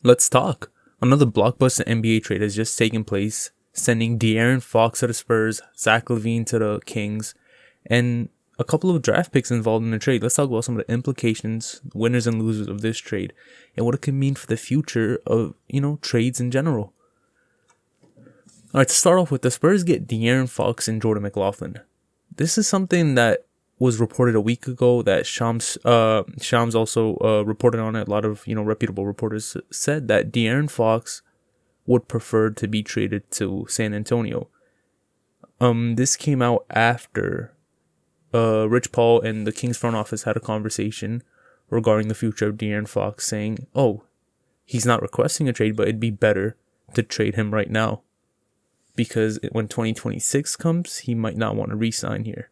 Let's talk. Another blockbuster NBA trade has just taken place, sending De'Aaron Fox to the Spurs, Zach Lavine to the Kings, and a couple of draft picks involved in the trade. Let's talk about some of the implications, winners and losers of this trade, and what it could mean for the future of, trades in general. All right, to start off with, the Spurs get De'Aaron Fox and Jordan McLaughlin. This is something that was reported a week ago that Shams also reported on it. A lot of, reputable reporters said that De'Aaron Fox would prefer to be traded to San Antonio. This came out after Rich Paul and the Kings front office had a conversation regarding the future of De'Aaron Fox, saying, he's not requesting a trade, but it'd be better to trade him right now, because when 2026 comes, he might not want to re-sign here.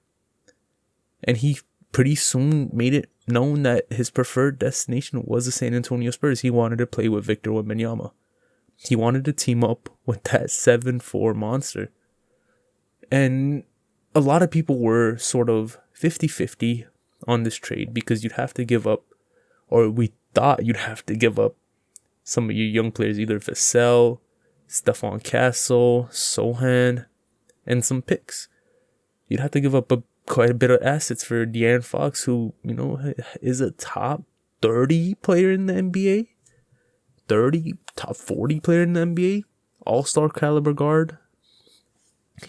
And he pretty soon made it known that his preferred destination was the San Antonio Spurs. He wanted to play with Victor Wembanyama. He wanted to team up with that 7'4" monster. And a lot of people were sort of 50-50 on this trade, because you'd have to give up, or we thought you'd have to give up, some of your young players, either Vassell, Stephon Castle, Sohan, and some picks. You'd have to give up quite a bit of assets for De'Aaron Fox, who, is a top 30 player in the NBA. Top 40 player in the NBA. All-star caliber guard.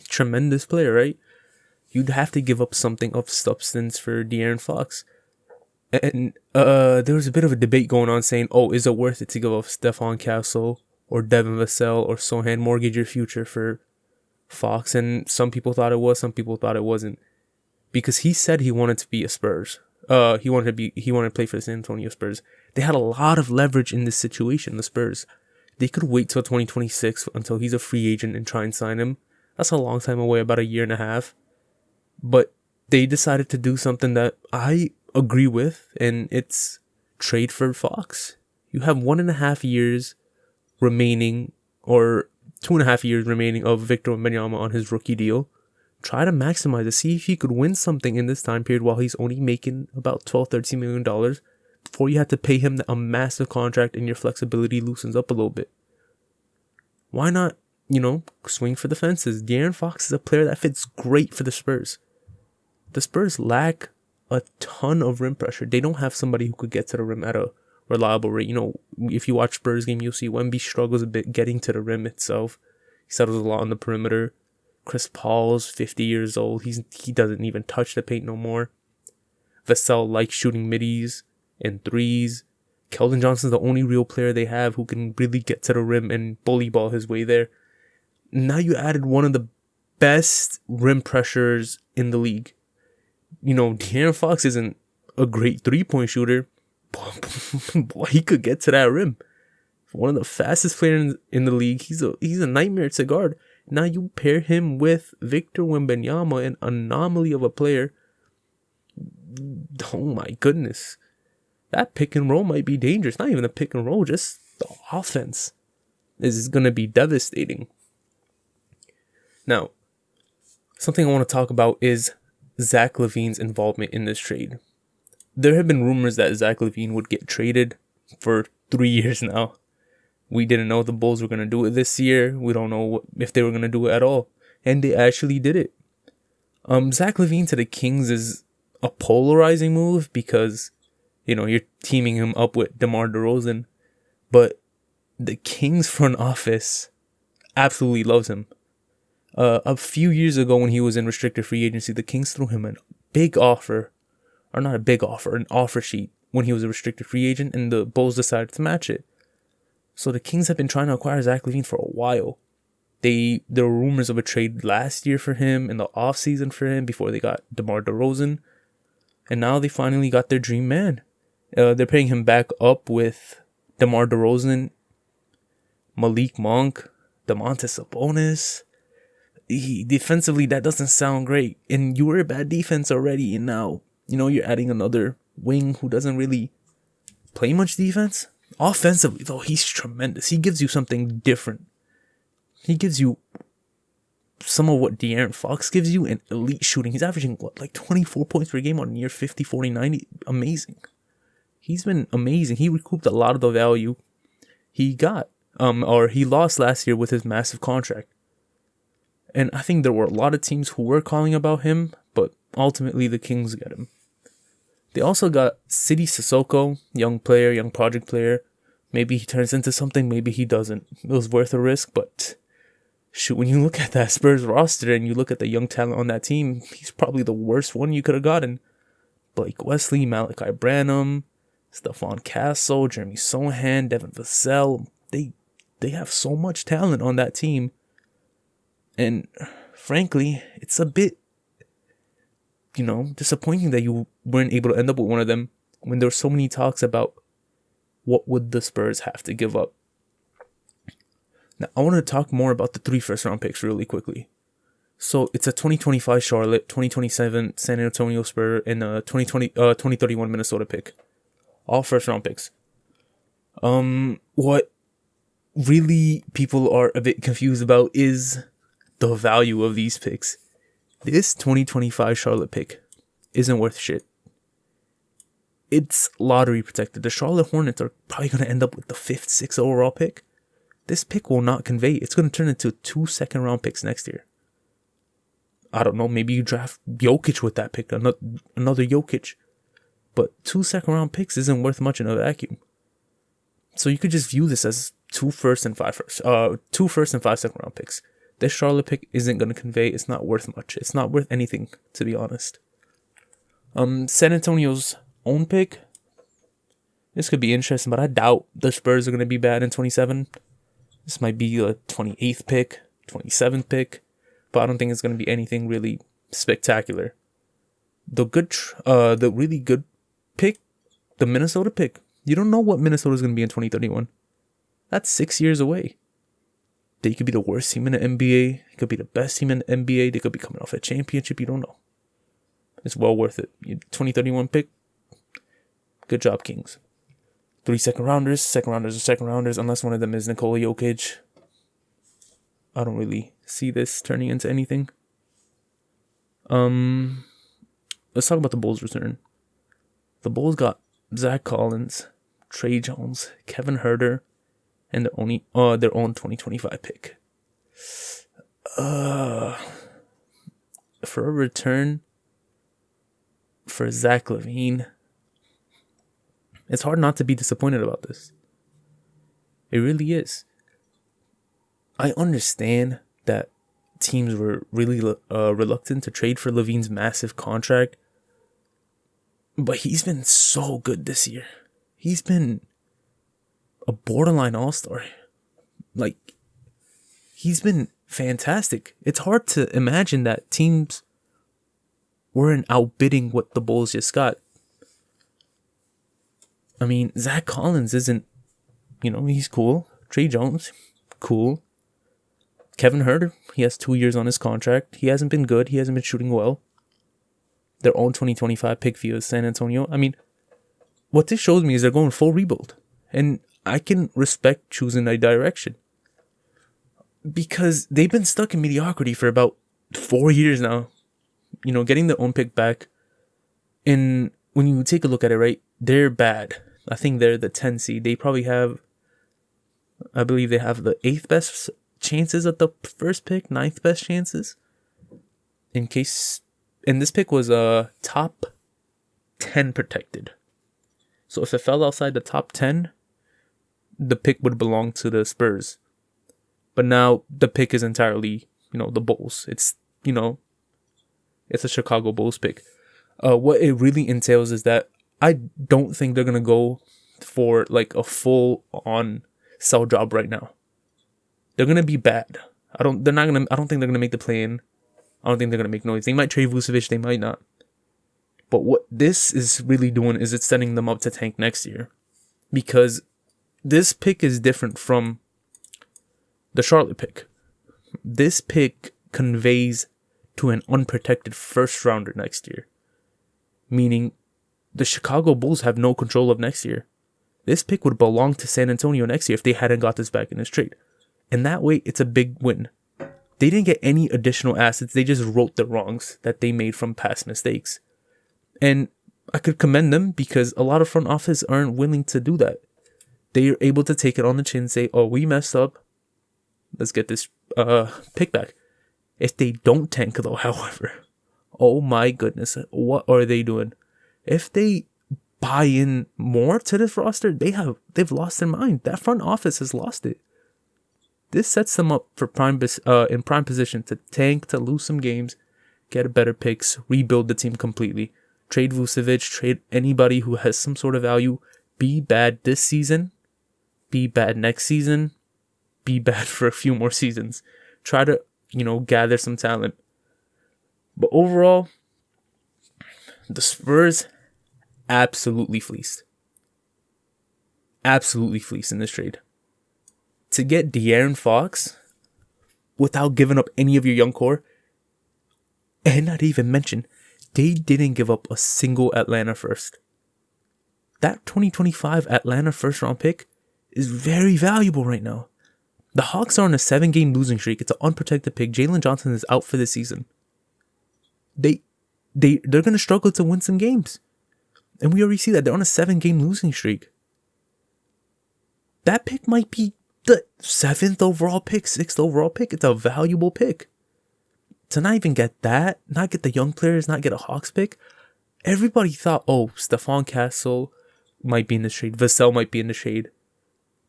Tremendous player, right? You'd have to give up something of substance for De'Aaron Fox. And there was a bit of a debate going on saying, is it worth it to give up Stephon Castle or Devin Vassell or Sohan, mortgage your future for Fox? And some people thought it was, some people thought it wasn't. Because he said he wanted to be a Spurs. He wanted to play for the San Antonio Spurs. They had a lot of leverage in this situation, the Spurs. They could wait till 2026 until he's a free agent and try and sign him. That's a long time away, about a year and a half. But they decided to do something that I agree with, and it's trade for Fox. You have 1.5 years remaining, or 2.5 years remaining of Victor Wembanyama on his rookie deal. Try to maximize it. See if he could win something in this time period while he's only making about $12-13 million before you have to pay him a massive contract and your flexibility loosens up a little bit. Why not, swing for the fences? De'Aaron Fox is a player that fits great for the Spurs. The Spurs lack a ton of rim pressure. They don't have somebody who could get to the rim at a reliable rate. If you watch Spurs game, you'll see Wemby struggles a bit getting to the rim itself. He settles a lot on the perimeter. Chris Paul's 50 years old. He doesn't even touch the paint no more. Vassell likes shooting middies and threes. Keldon Johnson's the only real player they have who can really get to the rim and bully ball his way there. Now you added one of the best rim pressures in the league. De'Aaron Fox isn't a great three-point shooter, but boy, he could get to that rim. One of the fastest players in the league. He's a nightmare to guard. Now you pair him with Victor Wembanyama, an anomaly of a player. Oh my goodness. That pick and roll might be dangerous. Not even a pick and roll, just the offense is going to be devastating. Now, something I want to talk about is Zach Lavine's involvement in this trade. There have been rumors that Zach Lavine would get traded for 3 years now. We didn't know the Bulls were going to do it this year. We don't know if they were going to do it at all. And they actually did it. Zach Lavine to the Kings is a polarizing move because, you're teaming him up with DeMar DeRozan. But the Kings front office absolutely loves him. A few years ago when he was in restricted free agency, the Kings threw him an offer an offer sheet when he was a restricted free agent, and the Bulls decided to match it. So the Kings have been trying to acquire Zach Lavine for a while. There were rumors of a trade last year for him, in the offseason for him, before they got DeMar DeRozan. And now they finally got their dream man. They're pairing him back up with DeMar DeRozan, Malik Monk, Domantas Sabonis. Defensively, that doesn't sound great. And you were a bad defense already, and now, you're adding another wing who doesn't really play much defense. Offensively, though, he's tremendous. He gives you something different. He gives you some of what De'Aaron Fox gives you in elite shooting. He's averaging, 24 points per game on near 50, 40, 90. Amazing. He's been amazing. He recouped a lot of the value he got, or he lost last year with his massive contract. And I think there were a lot of teams who were calling about him, but ultimately the Kings get him. They also got City Sissoko, young player, young project player. Maybe he turns into something, maybe he doesn't. It was worth a risk, but shoot, when you look at that Spurs roster and you look at the young talent on that team, he's probably the worst one you could have gotten. Blake Wesley, Malachi Branham, Stephon Castle, Jeremy Sohan, Devin Vassell. They have so much talent on that team. And frankly, it's a bit, disappointing that you weren't able to end up with one of them when there were so many talks about what would the Spurs have to give up. Now, I want to talk more about the 3 first-round picks really quickly. So, it's a 2025 Charlotte, 2027 San Antonio Spurs, and a 2031 Minnesota pick. All first-round picks. What really people are a bit confused about is the value of these picks. This 2025 Charlotte pick isn't worth shit. It's lottery protected. The Charlotte Hornets are probably going to end up with the 5th, 6th overall pick. This pick will not convey. It's going to turn into 2 second-round picks next year. I don't know. Maybe you draft Jokic with that pick. Another Jokic. But 2 second-round picks isn't worth much in a vacuum. So you could just view this as 2 first and 5 second-round picks. This Charlotte pick isn't going to convey. It's not worth much. It's not worth anything, to be honest. San Antonio's own pick. This could be interesting, but I doubt the Spurs are going to be bad in 27. This might be a 28th pick, 27th pick, but I don't think it's going to be anything really spectacular. The really good pick, the Minnesota pick. You don't know what Minnesota is going to be in 2031. That's 6 years away. They could be the worst team in the NBA. It could be the best team in the NBA. They could be coming off a championship. You don't know. It's well worth it. 2031 pick. Good job, Kings. 3 second rounders. Second rounders, unless one of them is Nikola Jokic. I don't really see this turning into anything. Let's talk about the Bulls' return. The Bulls got Zach Collins, Trey Jones, Kevin Huerter, and their own 2025 pick. For a return for Zach Lavine, it's hard not to be disappointed about this. It really is. I understand that teams were really reluctant to trade for Lavine's massive contract, but he's been so good this year. He's been a borderline all-star. He's been fantastic. It's hard to imagine that teams weren't outbidding what the Bulls just got. I mean, Zach Collins isn't, he's cool. Trey Jones, cool. Kevin Huerter, he has 2 years on his contract. He hasn't been good. He hasn't been shooting well. Their own 2025 pick via San Antonio. I mean, what this shows me is they're going full rebuild. And I can respect choosing a direction. Because they've been stuck in mediocrity for about 4 years now. Getting their own pick back. And when you take a look at it, right, they're bad. I think they're the 10 seed. They probably have, I believe they have the 8th best chances at the first pick, 9th best chances. And this pick was top 10 protected. So if it fell outside the top 10, the pick would belong to the Spurs. But now the pick is entirely, the Bulls. It's a Chicago Bulls pick. What it really entails is that I don't think they're going to go for a full-on sell job right now. They're going to be bad. I don't think they're going to make the play-in. I don't think they're going to make noise. They might trade Vucevic, they might not. But what this is really doing is it's setting them up to tank next year. Because this pick is different from the Charlotte pick. This pick conveys to an unprotected first rounder next year. Meaning the Chicago Bulls have no control of next year. This pick would belong to San Antonio next year if they hadn't got this back in this trade. And that way, it's a big win. They didn't get any additional assets. They just wrote the wrongs that they made from past mistakes. And I could commend them because a lot of front office aren't willing to do that. they're able to take it on the chin and say, oh, we messed up. Let's get this pick back. If they don't tank, though, however, oh my goodness, what are they doing? If they buy in more to this roster, they've lost their mind. That front office has lost it. This sets them up for in prime position to tank, to lose some games, get a better picks, rebuild the team completely. Trade Vucevic, trade anybody who has some sort of value. Be bad this season, be bad next season, be bad for a few more seasons. Try to, gather some talent. But overall, the Spurs absolutely fleeced. Absolutely fleeced in this trade. To get De'Aaron Fox without giving up any of your young core, and not even mention, they didn't give up a single Atlanta first. That 2025 Atlanta first round pick is very valuable right now. The Hawks are on a 7-game losing streak. It's an unprotected pick. Jalen Johnson is out for the season. They're going to struggle to win some games. And we already see that. They're on a 7-game losing streak. That pick might be the 7th overall pick, 6th overall pick. It's a valuable pick. To not even get that, not get the young players, not get a Hawks pick. Everybody thought, oh, Stephon Castle might be in the shade. Vassell might be in the shade.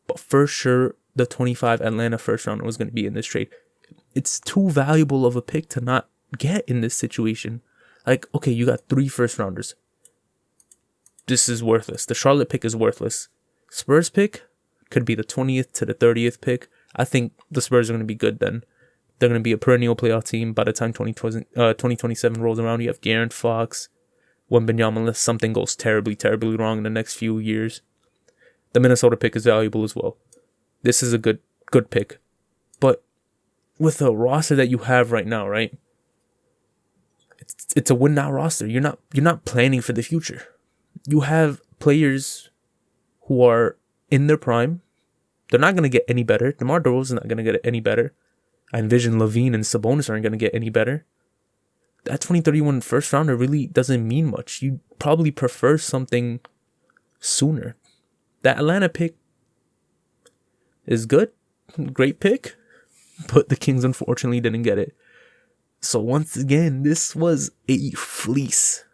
But for sure, the 25 Atlanta first rounder was going to be in this trade. It's too valuable of a pick to not get in this situation. Like, okay, you got 3 first rounders. This is worthless. The Charlotte pick is worthless. Spurs pick could be the 20th to the 30th pick. I think the Spurs are going to be good then. They're going to be a perennial playoff team by the time 2027 rolls around. You have De'Aaron Fox, Wembanyama, unless something goes terribly, terribly wrong in the next few years. The Minnesota pick is valuable as well. This is a good pick. But with the roster that you have right now, right? It's a win now roster. You're not planning for the future. You have players who are in their prime. They're not going to get any better. DeMar DeRozan's not going to get any better. I envision Lavine and Sabonis aren't going to get any better. That 2031 first rounder really doesn't mean much. You probably prefer something sooner. That Atlanta pick is good. Great pick. But the Kings unfortunately didn't get it. So once again, this was a fleece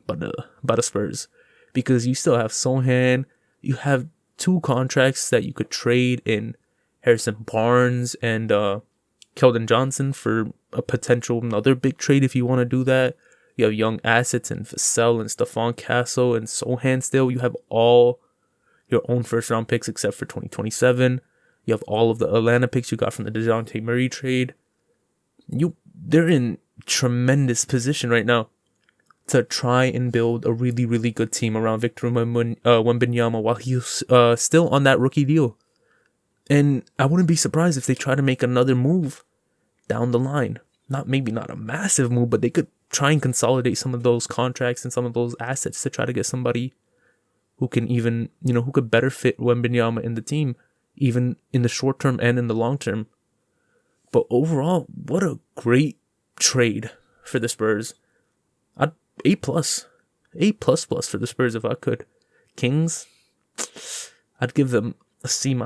by the Spurs. Because you still have Sohan. You have 2 contracts that you could trade in Harrison Barnes and Keldon Johnson for a potential another big trade if you want to do that. You have young assets in Vassell and Stephon Castle and Sohan still. You have all your own first round picks except for 2027. You have all of the Atlanta picks you got from the DeJounte Murray trade. They're in tremendous position right now to try and build a really, really good team around Victor Wembanyama while he's still on that rookie deal. And I wouldn't be surprised if they try to make another move down the line. Maybe not a massive move, but they could try and consolidate some of those contracts and some of those assets to try to get somebody who can even, who could better fit Wembanyama in the team, even in the short term and in the long term. But overall, what a great trade for the Spurs. A+. A++ for the Spurs if I could. Kings, I'd give them a C-.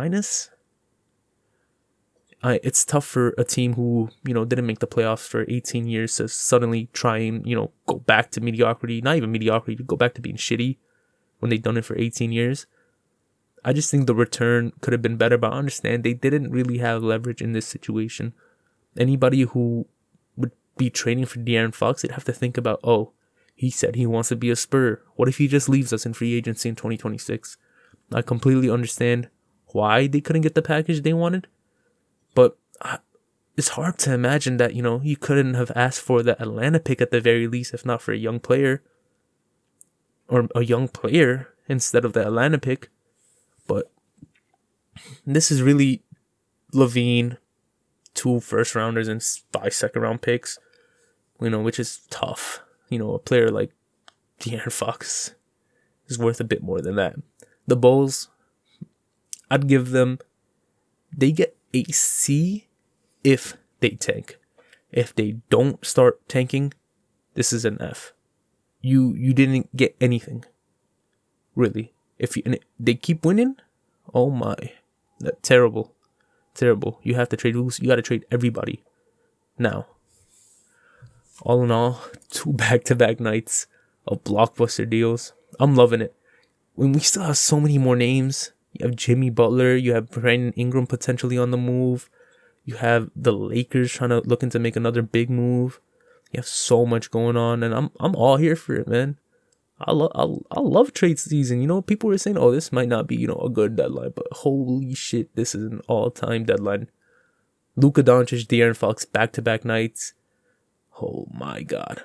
It's tough for a team who, didn't make the playoffs for 18 years to suddenly try and, go back to mediocrity. Not even mediocrity, to go back to being shitty when they've done it for 18 years. I just think the return could have been better, but I understand they didn't really have leverage in this situation. Anybody who would be trading for De'Aaron Fox, they'd have to think about, he said he wants to be a Spur. What if he just leaves us in free agency in 2026? I completely understand why they couldn't get the package they wanted. But it's hard to imagine that, you couldn't have asked for the Atlanta pick at the very least, if not for a young player. Or a young player instead of the Atlanta pick. But this is really Lavine, 2 first rounders and 5 second round picks, which is tough. A player like De'Aaron Fox is worth a bit more than that. The Bulls, I'd give them, they get a C if they tank. If they don't start tanking, this is an F. You didn't get anything, really. They keep winning, Oh my, terrible, terrible. You have to trade. You got to trade everybody now. All in all, 2 back-to-back nights of blockbuster deals. I'm loving it. When we still have so many more names. You have Jimmy Butler. You have Brandon Ingram potentially on the move. You have the Lakers looking to make another big move. You have so much going on, and I'm all here for it, man. I love trade season. You know, people were saying, "Oh, this might not be, you know, a good deadline," but holy shit, this is an all-time deadline. Luka Doncic, De'Aaron Fox, back-to-back nights. Oh my god.